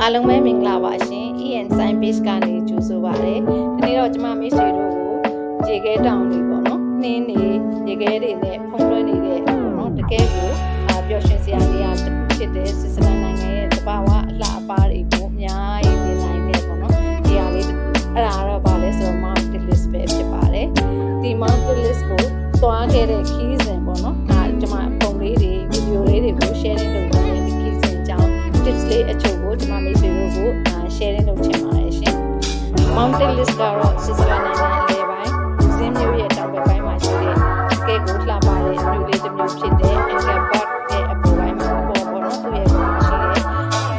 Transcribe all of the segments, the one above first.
အားလုံးပဲမင်္ဂလာပါရှင် EN Sign Page ကနေကြိုဆိုပါရစေ။ဒီနေ့တော့ကျမမိတ်ဆွေတို့ကိုရေခဲတောင်လေးပေါ့နော်။နှင်းနေရေခဲတွေနဲ့ဖုံးလွှဲနေတဲ့ပေါ့နော်။တကယ်ကိုပျော်ရွှင်စရာနေရာတစ်ခုဖြစ်တဲ့ဆွစ်ဇာလန်နိုင်ငံရဲ့တဘာဝအလှအပားတွေကိုအများကြီးမြင်နိုင်တဲ့ပေါ့နော်။နေရာလေးတစ်ခုအဲ့ဒါတော့ဗာလဲဆိုတော့ Mount Tillis ပဲဖြစ်ပါတယ်။ဒီ Mount Tillis ကိုသွားခဲ့တဲ့ခီးစဉ်ပေါ့နော်။ကျမပုံလေးတွေဗီဒီယိုလေးတွေကို sharing လုပ်ရတဲ့ဒီခီးစဉ်အကြောင်း tips လေးအချို့ကိုကျမမိတ်ဆွေတို့ကို sharing လုပ်ချင်ပါတယ်ရှင်။ Mount Tillis ကတော့ဆွစ်ဇာလန်နိုင်ငံအလယ်ပိုင်းလူစင်းမြို့ရဲ့တောင်ဘက်ပိုင်းမှာရှိတဲ့တကယ်ကိုလှပတဲ့မြို့လေးတစ်မြို့ဖြစ်တဲ့ Angerberg ရဲ့အပေါ်ပိုင်းမှာပေါ့နော်သူ့ရဲ့ပုံရှိတယ်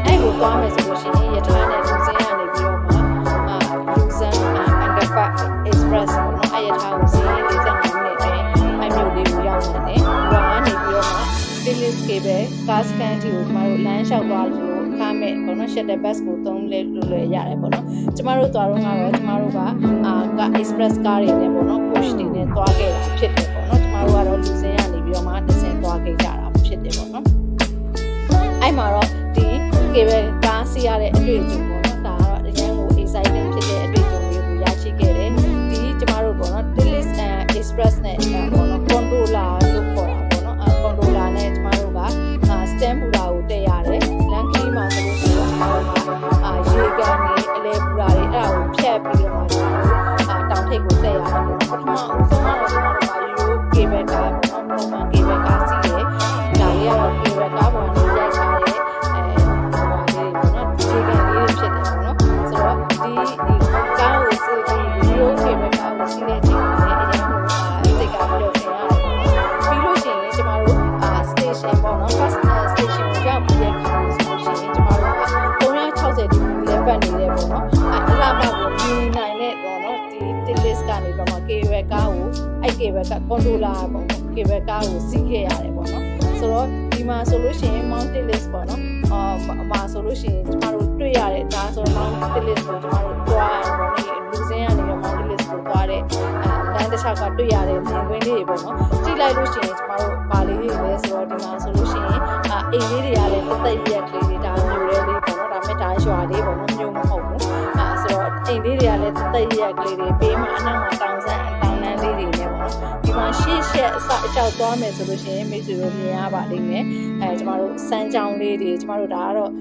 ။အဲ့ကိုသွားမယ်ဆိုလို့ရှိရင်ရထားနဲ့လူစင်းကနေပြီးတော့မှလူစင်း Angerberg Express ပေါ့နော်အဲ့ရထားကိုစီး45မိနစ်နဲ့အဲ့မြို့လေးကိုရောက်နေတယ်။ဘာကနေပြီးတော့မှ Tillis ကပဲကားစကန်တီကိုကျမတို့လမ်းလျှောက်သွားလို့ခါမဲ့ပေါ့နော် shuttle bus ကိုသုံးလဲလွယ်ရတယ်ပေါ့နော်ကျမတို့သွားတော့ကတော့ကျမတို့ကexpress ကားတွေနဲ့ပေါ့နော် push တွေနဲ့သွားခဲ့တာဖြစ်တယ်ပေါ့နော်ကျမတို့ကတော့လူစင်းရနေပြီးတော့မှတစ်ဆင့်သွားခဲ့ကြတာဖြစ်တယ်ပေါ့နော်အဲ့မှာတော့ဒီ cable ကားစီးရတဲ့အတွေ့အကြုံပေါ့နော်ဒါကတော့အရင်ကို exciting ဖြစ်တဲ့အတွေ့အကြုံလေးကိုရရှိခဲ့တယ်ဒီကျမတို့ပေါ့နော် Tillis express နဲ့ပေါ့နော် controller လို့ခေါ်တာပေါ့နော်controller နဲ့ကျမတို့ကstamp ပူတာကိုတက်ရတယ်လမ်းခီးမှာဆိုလို့ရှိရင်ရေကန်တွေအလဲပူတာတွေအဲ့ဒါကိုဖြတ်ပြီးတော့တောင်ထိပ်ကိုတက်ရတယ်ပထမအဆုံးကတော့ကျမတို့ကရိုးကေဘယ်ကားပေါ့နော်ပုံမှန်ကေဘယ်ကားစီးတယ်ဒါလေးကတော့ကေဘယ်ကားပေါ်မှာရိုက်ထားတဲ့ဟိုပါလေးပေါ့နော်ရေကန်လေးဖြစ်တယ်ပေါ့နော်ဆိုတော့ဒီကားကိုစီးပြီးရိုးကေဘယ်ကားကိုစီးတဲ့အချိန်မှာလည်းအရင်ကစိတ်ကပျော်ရှင်ရတယ်ပြီးလို့ရှိရင်ကျမတို့station ပေါ့နော် first station ကိုရောက်ပြီးတဲ့ခါဆိုလို့ရှိရင်ကျမတို့က360ဒီလဲပတ်နေတယ်ပေါ့နော်အလားပါကိုမြင်နိုင်တဲ့ပေါ့နော်ဒီ Tillis ကနေပြီးတော့ cable ကားကိုအဲ့ cable က controller ပေါ့နော် cable ကားကိုစီးခဲ့ရတယ်ပေါ့နော်ဆိုတော့ဒီမှာဆိုလို့ရှိရင် Mount Tillis ပေါ့နော်မှာဆိုလို့ရှိရင်ကျမတို့တွေ့ရတယ်ဒါဆိုတော့ Mount Tillis ကိုကျမတို့တွားရတယ်ပေါ့နော်လူစင်းကနေပြီး Mount Tillis ကိုတွားတဲ့လမ်းတစ်လျှောက်ကတွေ့ရတဲ့မြင်ကွင်းလေးတွေပေါ့နော်ကြည့်လိုက်လို့ရှိရင်ကျမတို့ပါလေးတွေလဲဆိုတော့ဒီမှာဆိုလို့ရှိရင်အိမ်လေးတွေကလည်းတသက်ရက်ကလေးတွေဒါမျိုးလေးပေါ့နော်ဒါမဲ့ဒါရွာလေးပေါ့နော်မျိုးမဟုတ်ဘူးဆိုတော့အိမ်လေးတွေကလည်းတသက်ရက်ကလေးတွေပေးမှအနောက်မှာတောင်ဆန်းတောင်လန်းလေးတွေနဲ့ပေါ့နော်ဒီမှာရှေ့ရှက်အစအကြောက်သွားမယ်ဆိုလို့ရှိရင်မိတ်ဆွေတို့မြင်ရပါလိမ့်မယ်ကျမတို့စမ်းကြောင်းလေးတွေကျမတို့ဒါကတော့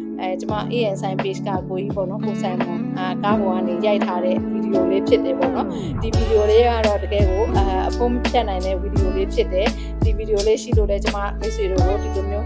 ကျမ EN Sign Page ကကိုကြီးပေါ့နော်ကိုဆိုင်မွန်ကားပေါ်ကနေရိုက်ထားတဲ့ဗီဒီယိုလေးဖြစ်တယ်ပေါ့နော်ဒီဗီဒီယိုလေးကတော့တကယ်ကိုအဖုံးဖြတ်နိုင်တဲ့ဗီဒီယိုလေးဖြစ်တယ်ဒီဗီဒီယိုလေးရှိလို့လည်းကျမမိတ်ဆွေတို့ကိုဒီလိုမျိုး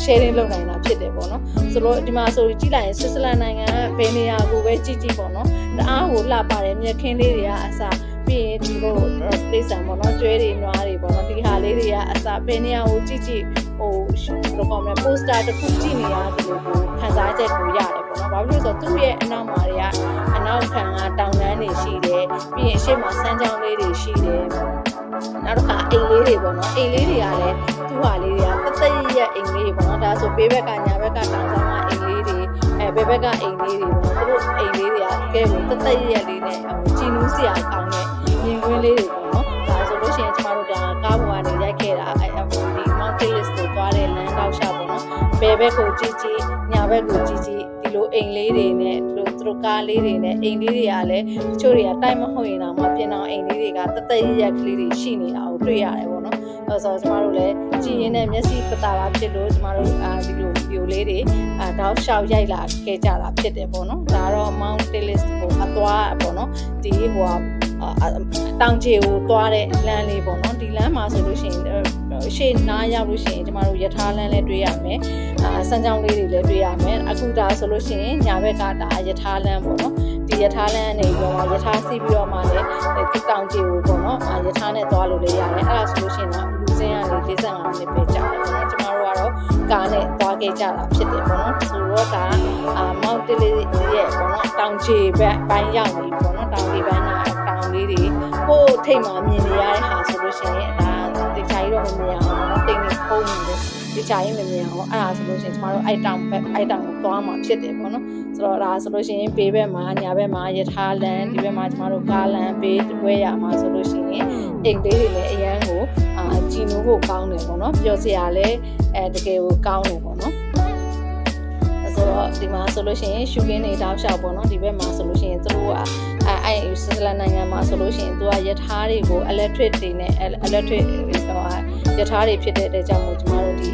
sharing လုပ်နိုင်တာဖြစ်တယ်ပေါ့နော်ဆိုတော့ဒီမှာဆိုကြည့်လိုက်ရင်ဆွစ်ဇာလန်နိုင်ငံဘယ်နေရာကိုပဲကြည့်ကြည့်ပေါ့နော်တအားကိုလှပါတယ်မြက်ခင်းလေးတွေကအစားပြီးရင်ဒီလိုလိမ့်ဆန်ပေါ့နော်ကျွဲတွေနွားတွေပေါ့နော်ဒီဟာလေးတွေကအစားဘယ်နေရာကိုကြည့်ကြည့်ဟိုဘယ်လိုကောင်းမလဲ poster တစ်ခုကြည့်နေရတယ်လို့ခံစားချက်ကိုရတယ်ပေါ့နော်ဘာဖြစ်လို့ဆိုတော့သူ့ရဲ့အနောက်မှာတွေကအနောက်ခံကတောင်တန်းတွေရှိတယ်ပြီးရင်အရှေ့မှာစမ်းချောင်းလေးတွေရှိတယ်နောက်တစ်ခါအိမ်လေးတွေပေါ့နော်အိမ်လေးတွေကလည်းသူ့ဟာလေးတွေကတသက်ရက်အိမ်လေးတွေပေါ့နော်ဒါဆိုဘေးဘက်ကညာဘက်ကတောင်ဆောင်ကအိမ်လေးတွေဘယ်ဘက်ကအိမ်လေးတွေပေါ့နော်သူတို့အိမ်လေးတွေကတကယ်ကိုတသက်ရက်လေးနဲ့ကြည်နူးစရာကောင်းတဲ့မြင်ကွင်းလေးတွေပေါ့နော်ဒါဆိုလို့ရှိရင်ကျမတို့ဒါကားပေါ်ကနေရိုက်ခဲ့တာဒီ Mount Tillis ကိုသွားတဲ့လမ်းတောက်လျှောက်ပေါ့နော်ဘယ်ဘက်ကိုကြည့်ကြည့်ညာဘက်ကိုကြည့်ကြည့်ဒီလိုအိမ်လေးတွေနဲ့သူတို့ကားလေးတွေနဲ့အိမ်လေးတွေကလည်းတချို့တွေကတိုက်မဟုတ်ရင်တော့ပြင်အောင်အိမ်လေးတွေကတသက်ရက်ကလေးတွေရှိနေတာကိုတွေ့ရတယ်ပေါ့နော်ဆိုတော့ကျမတို့လည်းကြည်ရင်နဲ့မျက်စိပတာတာဖြစ်လို့ကျမတို့ဒီလိုဗီဒီယိုလေးတွေတောက်လျှောက်ရိုက်လာခဲ့ကြတာဖြစ်တယ်ပေါ့နော်ဒါတော့ Mount Tillis ကိုအသွားပေါ့နော်ဒီဟိုတောင်ကျေကိုသွားတဲ့လမ်းလေးပေါ့နော်ဒီလမ်းမှာဆိုလို့ရှိရင်ရှေ့နားရောက်လို့ရှိရင်ကျမတို့ရထားလမ်းလည်းတွေ့ရမယ်စမ်းကြောင်းလေးတွေလည်းတွေ့ရမယ်အခုဒါဆိုလို့ရှိရင်ညာဘက်ကဒါရထားလမ်းပေါ့နော်ဒီရထားလမ်းနေပြီးတော့ရထားစီးပြီးတော့မှလည်းဒီတောင်ကျေကိုပေါ့နော်ရထားနဲ့သွားလို့လည်းရတယ်အဲ့ဒါဆိုလို့ရှိရင်တော့လူစင်းကနေ45မိနစ်ပဲကြာတယ်ပေါ့နော်ကျမတို့ကတော့ကားနဲ့သွားခဲ့ကြတာဖြစ်တယ်ပေါ့နော်ဆိုတော့ဒါMount Tillisရဲ့ပေါ့နော်တောင်ကျေဘက်ပိုင်းရောက်နေပေါ့နော်တောင်ကျေဘက်ကတောင်လေးတွေဟိုထိတ်မှမြင်နေရတဲ့ဟာဆိုလို့ရှိရင်ဒါတခြားကြီးတော့မမြင်အောင်ပေါ့နော်တိတ်နေဖုံးနေတယ်တခြားကြီးမမြင်အောင်အဲ့ဒါဆိုလို့ရှိရင်ကျမတို့အိုက်တောင်ကိုသွားမှာဖြစ်တယ်ပေါ့နော်ဆိုတော့ဒါဆိုလို့ရှိရင်ဘေးဘက်မှာညာဘက်မှာရထားလမ်းဒီဘက်မှာကျမတို့ကားလမ်းဘေးတပွဲရမှာဆိုလို့ရှိရင်အိမ်လေးတွေလည်းအရန်ကိုကြည်နူးဖို့ကောင်းတယ်ပေါ့နော်ပျော်စရာလည်းတကယ်ကိုကောင်းတယ်ပေါ့နော်ဆိုတော့ တော့ဒီမှာဆိုလို့ရှိရင်ရှူကင်းနေတောက်လျှောက်ပေါ့နော်ဒီဘက်မှာဆိုလို့ရှိရင်သူတို့ကအဲ့ဆွစ်ဇာလန်နိုင်ငံမှာဆိုလို့ရှိရင်သူကရထားတွေကို electric တွေနဲ့ electric ရထားတွေဖြစ်တဲ့အတွက်ကြောင့်မို့ကျမတို့ဒီ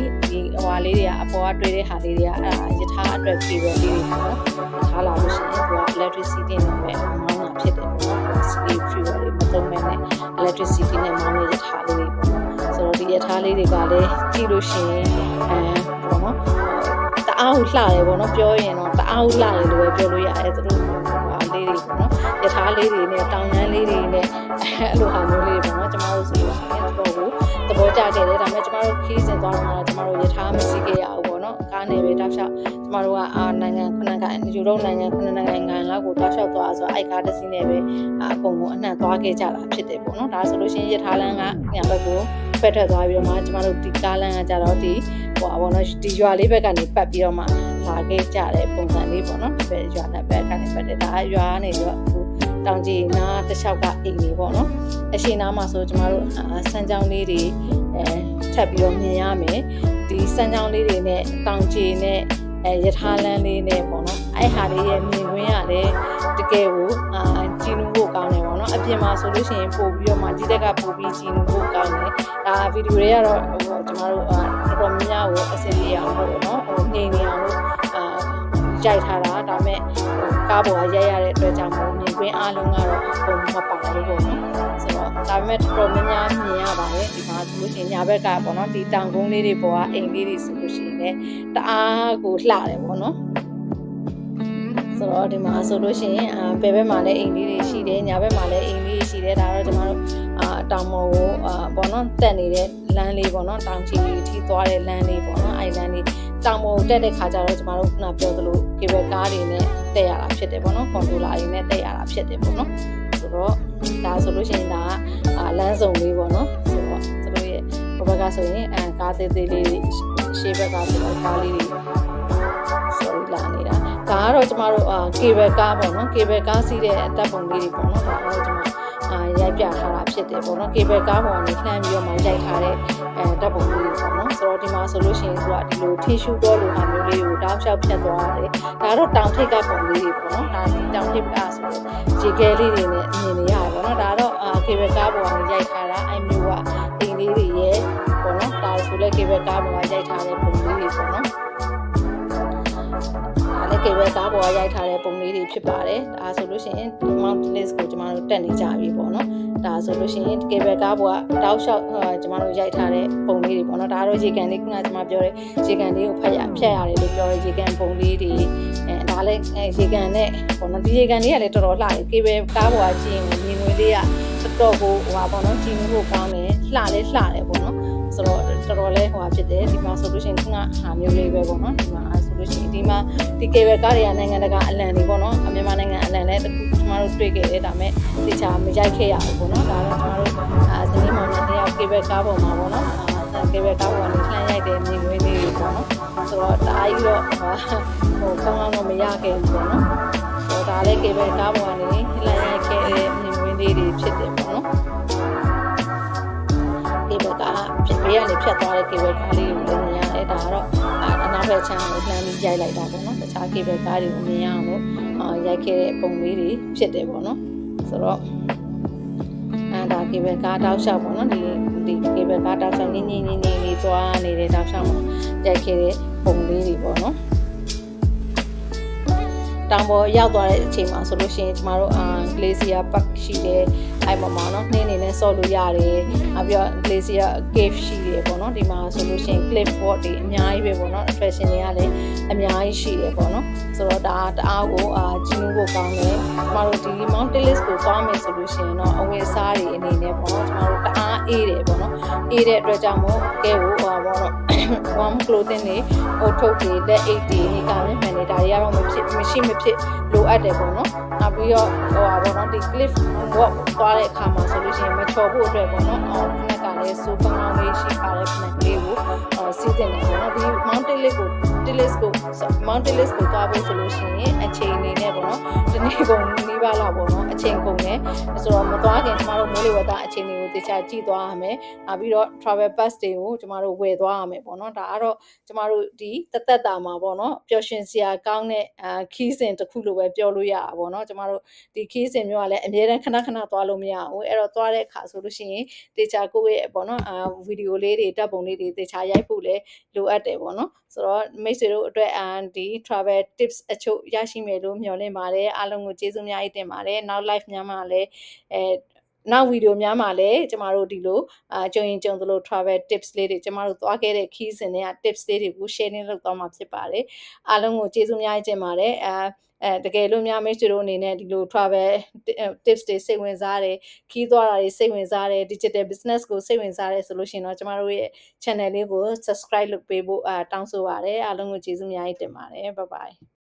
ဟွာလေးတွေကအပေါ်ကတွေးတဲ့ဟာလေးတွေကရထားအတွက် cable လေးတွေပေါ့နော်ထားလာလို့ရှိရင်သူက electricity နဲ့ပဲမောင်းတာဖြစ်တယ်ပေါ့နော် sleep fuel တွေမသုံးမဲ့နဲ့ electricity နဲ့မောင်းတဲ့ရထားလေးတွေပေါ့နော်ဆိုတော့ဒီရထားလေးတွေကလည်းကြည့်လို့ရှိရင်ပေါ့နော်တအားလှတယ်ပေါ့နော်ပြောရင်တော့တအားလှတယ်လို့ပဲပြောလို့ရတယ်သူတို့လေးတွေပေါ့နော်ရထားလေးတွေနဲ့တောင်တန်းလေးတွေနဲ့အဲ့လိုဟာမျိုးလေးတွေပေါ့နော်ကျမတို့ဆိုလို့ရှိရင်တော့သဘောကျခဲ့တယ်ဒါပေမဲ့ကျမတို့ခီးစဉ်သွားတော့ကျမတို့ရထားမစီးခဲ့ရအောင်ပေါ့နော်ကားနယ်ပဲတောက်လျှောက်ကျမတို့ကနိုင်ငံခုနကယူရိုနိုင်ငံခုနနိုင်ငံလောက်ကိုတောက်လျှောက်သွားဆိုအိုက်ကားတစ်စီးနဲ့ပဲအကုန်လုံးအနှံ့သွားခဲ့ကြတာဖြစ်တယ်ပေါ့နော်ဒါဆိုလို့ရှိရင်ရထားလမ်းကညာဘက်ကိုဖက်ထွက်သွားပြီးတော့မှကျမတို့ဒီကားလမ်းကကြတော့ဒီဟိုပါပေါ့နော်ဒီရွာလေးဘက်ကနေပတ်ပြီးတော့မှလာခဲ့ကြတဲ့ပုံစံလေးပေါ့နော်ဒီဘက်ရွာနဲ့ဘက်ကနေပတ်တယ်ဒါရွာကနေပြီးတော့တောင်ကြီးနားတစ်လျှောက်ကအိမ်လေးပေါ့နော်အရှိနားမှာဆိုကျမတို့စမ်းချောင်းလေးတွေထပ်ပြီးတော့မြင်ရမယ်ဒီစမ်းချောင်းလေးတွေနဲ့တောင်ကြီးနဲ့ရထားလမ်းလေးနဲ့ပေါ့နော်အဲ့ဟာလေးရဲ့မြင်ကွင်းရလဲတကယ်ကိုကြည်နူးဖို့ကောင်းတယ်ပေါ့နော်အပြင်မှာဆိုလို့ရှိရင်ပို့ပြီးတော့မှဒီတက်ကပို့ပြီးကြည်နူးဖို့ကောင်းတယ်ဒါဗီဒီယိုတွေကတော့ကျမတို့တော်တော်များများကိုအဆင်ပြေအောင်ပေါ့နော်ငြိမ်နေအောင်လို့ရိုက်ထားတာဒါပေမဲ့ကားပေါ်ကရိုက်ရတဲ့အတွက်ကြောင့်မြင်ကွင်းအားလုံးကတော့ပုံမပါဘူးပေါ့နော်ဆိုတော့ဒါပေမဲ့တော်တော်များများမြင်ရပါတယ်ဒီမှာဆိုလို့ရှိရင်ညာဘက်ကပေါ့နော်ဒီတောင်ကုန်းလေးတွေပေါ်ကအိမ်လေးတွေဆိုလို့ရှိရင်လည်းတအားကိုလှတယ်ပေါ့နော်ဆိုတော့ဒီမှာဆိုလို့ရှိရင်ဘယ်ဘက်မှာလည်းအိမ်လေးတွေရှိတယ်ညာဘက်မှာလည်းအိမ်လေးရှိတယ်ဒါတော့ကျွန်တော်တို့တောင်ပေါ်ကိုပေါ့နော်တက်နေတဲ့လမ်းလေးပေါ့နော်တောင်ချီထိသွားတဲ့လမ်းလေးပေါ့နော်အဲ့လမ်းလေးတောင်ပေါ်တက်တဲ့ခါကျတော့ကျွန်တော်တို့ခုနပြောသလိုကေဘယ်ကားတွေနဲ့တက်ရတာဖြစ်တယ်ပေါ့နော်ကွန်ထရိုလာတွေနဲ့တက်ရတာဖြစ်တယ်ပေါ့နော်ဆိုတော့ဒါဆိုလို့ရှိရင်ဒါလမ်းစုံလေးပေါ့နော်ဆိုတော့သူတို့ရဲ့ဘဘကဆိုရင်ကားသေးသေးလေးရှေ့ဘက်ကဆိုတော့ကားလေးတွေဆိုလာနေတာဒါကတော့ကျမတို့ကေဘယ်ကားပေါ့နော်ကေဘယ်ကားစီးတဲ့တပ်ပုံလေးတွေပေါ့နော်ဒါကတော့ကျမရိုက်ပြထားတာဖြစ်တယ်ပေါ့နော်ကေဘယ်ကားပေါ်ကနေလှမ်းပြီးတော့မှရိုက်ထားတဲ့တပ်ပုံလေးတွေပေါ့နော်ဆိုတော့ဒီမှာဆိုလို့ရှိရင်သူကဒီလိုထီရှူတော့လိုဟာမျိုးလေးကိုတောက်လျှောက်ဖြတ်သွားတယ်ဒါတော့တောင်ထိပ်ကပုံလေးတွေပေါ့နော်ဒါတောင်ထိပ်ကဆိုတော့ရေခဲလေးတွေနဲ့မြင်နေရတယ်ပေါ့နော်ဒါတော့ကေဘယ်ကားပေါ်ကနေရိုက်ထားတာအဲ့မျိုးကအိမ်လေးတွေရဲ့ပေါ့နော်ဒါဆိုလဲကေဘယ်ကားပေါ်ကရိုက်ထားတဲ့ပုံလေးတွေပေါ့နော်လည်းကေဘယ်ကားပေါ်ကရိုက်ထားတဲ့ပုံလေးတွေဖြစ်ပါတယ်ဒါဆိုလို့ရှိရင် Mount List ကိုကျမတို့တက်နေကြပြီပေါ့နော်ဒါဆိုလို့ရှိရင်ကေဘယ်ကားပေါ်ကတောက်လျှောက်ကျမတို့ရိုက်ထားတဲ့ပုံလေးတွေပေါ့နော်ဒါတော့ရေကန်လေးခုနကကျမပြောတဲ့ရေကန်လေးကိုဖြတ်ရတယ်လို့ပြောတဲ့ရေကန်ပုံလေးတွေဒါလည်းရေကန်နဲ့ပေါ့နော်ဒီရေကန်လေးကလည်းတော်တော်လှတယ်ကေဘယ်ကားပေါ်ကကြည့်ရင်မြင်ငွေလေးကတော်တော်ကိုဟိုပါပေါ့နော်ကြည့်လို့ကောင်းတယ်လှတယ်ပေါ့နော်ဆိုတော့တော်တော်လေးဟိုပါဖြစ်တယ်ဒီမှာဆိုလို့ရှိရင်ခုနဟာမျိုးလေးပဲပေါ့နော်ဒီမှာဆိုလို့ရှိရင်ဒီမှာဒီကေဘယ်ကားတွေကနိုင်ငံတကာအလံတွေပေါ့နော်မြန်မာနိုင်ငံအလံလည်းတခုကျမတို့တွေ့ခဲ့တယ်ဒါပေမဲ့တခြားမရိုက်ခဲ့ရဘူးပေါ့နော်ဒါတော့ကျမတို့ဇနီးမောင်နှံတယောက်ကေဘယ်ကားပေါ်မှာပေါ့နော်ကေဘယ်ကားပေါ်ကနေလှမ်းရိုက်တဲ့မြင်ကွင်းလေးတွေပေါ့နော်ဆိုတော့ဒါအားကြီးတော့ဟိုကောင်းတော့မရခဲ့ဘူးပေါ့နော်ဆိုတော့ဒါလည်းကေဘယ်ကားပေါ်ကနေလှမ်းရိုက်ခဲ့တဲ့မြင်ကွင်းလေးတွေဖြစ်တယ်ပေါ့နော်ကေဘယ်ကားဘေးကနေဖြတ်သွားတဲ့ကေဘယ်ကားလေးကိုလည်းမြင်ရတယ်ဒါကတော့အနောက်ဘက်ခြမ်းကိုလှမ်းပြီးရိုက်လိုက်တာပေါ့နော်တခြားကေဘယ်ကားတွေကိုမြင်ရအောင်လို့ရိုက်ခဲ့တဲ့ပုံလေးတွေဖြစ်တယ်ပေါ့နော်ဆိုတော့ဒါကေဘယ်ကားတောက်လျှောက်ပေါ့နော်ဒီကေဘယ်ကားတောက်လျှောက်နင်းသွားနေတဲ့တောက်လျှောက်မှာရိုက်ခဲ့တဲ့ပုံလေးတွေပေါ့နော်တောင်ပေါ်ရောက်သွားတဲ့အချိန်မှာဆိုလို့ရှိရင်ကျမတို့glacier park ရှိတယ်အဲ့ပေါ်မှာနော်နှင်းနေနဲ့ဆော့လို့ရတယ်နောက်ပြီးတော့ glacier cave ရှိတယ်ပေါ့နော်ဒီမှာဆိုလို့ရှိရင် cliff wall တွေအများကြီးပဲပေါ့နော် attraction တွေကလည်းအများကြီးရှိတယ်ပေါ့နော်ဆိုတော့ဒါတအားကိုကြည့်လို့ကောင်းတယ်ကျမတို့ဒီ mountain list ကိုသွားမယ်ဆိုလို့ရှိရင်တော့အဝယ်စားတွေအနေနဲ့ပေါ့နော်ကျမတို့တအားအေးတယ်ပေါ့နော်အေးတဲ့အတွက်ကြောင့်မို့ကဲကိုပေါ့နော် warm clothing တွေဟိုထုတ်တွေလက်အိတ်တွေဒီကလည်းမှန်နေတာတွေကတော့မရှိမဖြစ်လိုအပ်တယ်ပေါ့နော်နောက်ပြီးတော့ဟိုပါပေါ့နော်ဒီ cliff walk သွားတဲ့အခါမှာဆိုလို့ရှိရင်မချော်ဖို့အတွက်ပေါ့နော်ခုနကလည်းစိုးကောင်းလေးရှိထားတဲ့ဖနက်ကလေးကို စီးတင်တယ်ပေါ့နော်ဒီ mountain list ကိုသွားဖို့ဆိုလို့ရှိရင်အချိန်အနေနဲ့ပေါ့နော်ဒီနေ့ကုန်နီးပါးလောက်ပေါ့နော်အချိန်ကုန်တယ်ဆိုတော့မသွားခင်ကျမတို့မိုးလေဝသအချိန်တွေကိုတခြားကြည့်သွားရမယ်နောက်ပြီးတော့ travel pass တွေကိုကျမတို့ဝယ်သွားရမယ်ပေါ့နော်ဒါကတော့ကျမတို့ဒီသက်တာမှာပေါ့နော်ပျော်ရွှင်စရာကောင်းတဲ့ခီးစဉ်တစ်ခုလိုပဲပြောလို့ရတာပေါ့နော်ကျမတို့ဒီခီးစဉ်မျိုးကလည်းအများတန်းခဏသွားလို့မရဘူးအဲ့တော့သွားတဲ့အခါဆိုလို့ရှိရင်တေချာကိုယ့်ရဲ့ပေါ့နော်ဗီဒီယိုလေးတွေဓာတ်ပုံလေးတွေတေချာရိုက်ဖို့လည်းလိုအပ်တယ်ပေါ့နော်ဆိုတော့မိတ်ဆွေတို့အတွက်ဒီ travel tips အချို့ရရှိမယ်လို့မျှော်လင့်ပါတယ်အားလုံးကိုကျေးဇူးအများကြီးတင်ပါတယ်နောက် live များမှာလည်းနောက်ဗီဒီယိုများမှာလည်းကျမတို့ဒီလိုကြုံရင်ကြုံသလို travel tips လေးတွေကျမတို့သွားခဲ့တဲ့ခီးစဉ်တွေက tips လေးတွေကို sharing လုပ်သွားမှာဖြစ်ပါတယ်အားလုံးကိုကျေးဇူးအများကြီးတင်ပါတယ်တကယ်လို့များမိတ်ဆွေတို့အနေနဲ့ဒီလို travel tips တွေစိတ်ဝင်စားတယ်ခီးသွားတာတွေစိတ်ဝင်စားတယ် digital business ကိုစိတ်ဝင်စားတယ်ဆိုလို့ရှိရင်တော့ကျမတို့ရဲ့ channel လေးကို subscribe လုပ်ပေးဖို့တောင်းဆိုပါတယ်အားလုံးကိုကျေးဇူးအများကြီးတင်ပါတယ် bye bye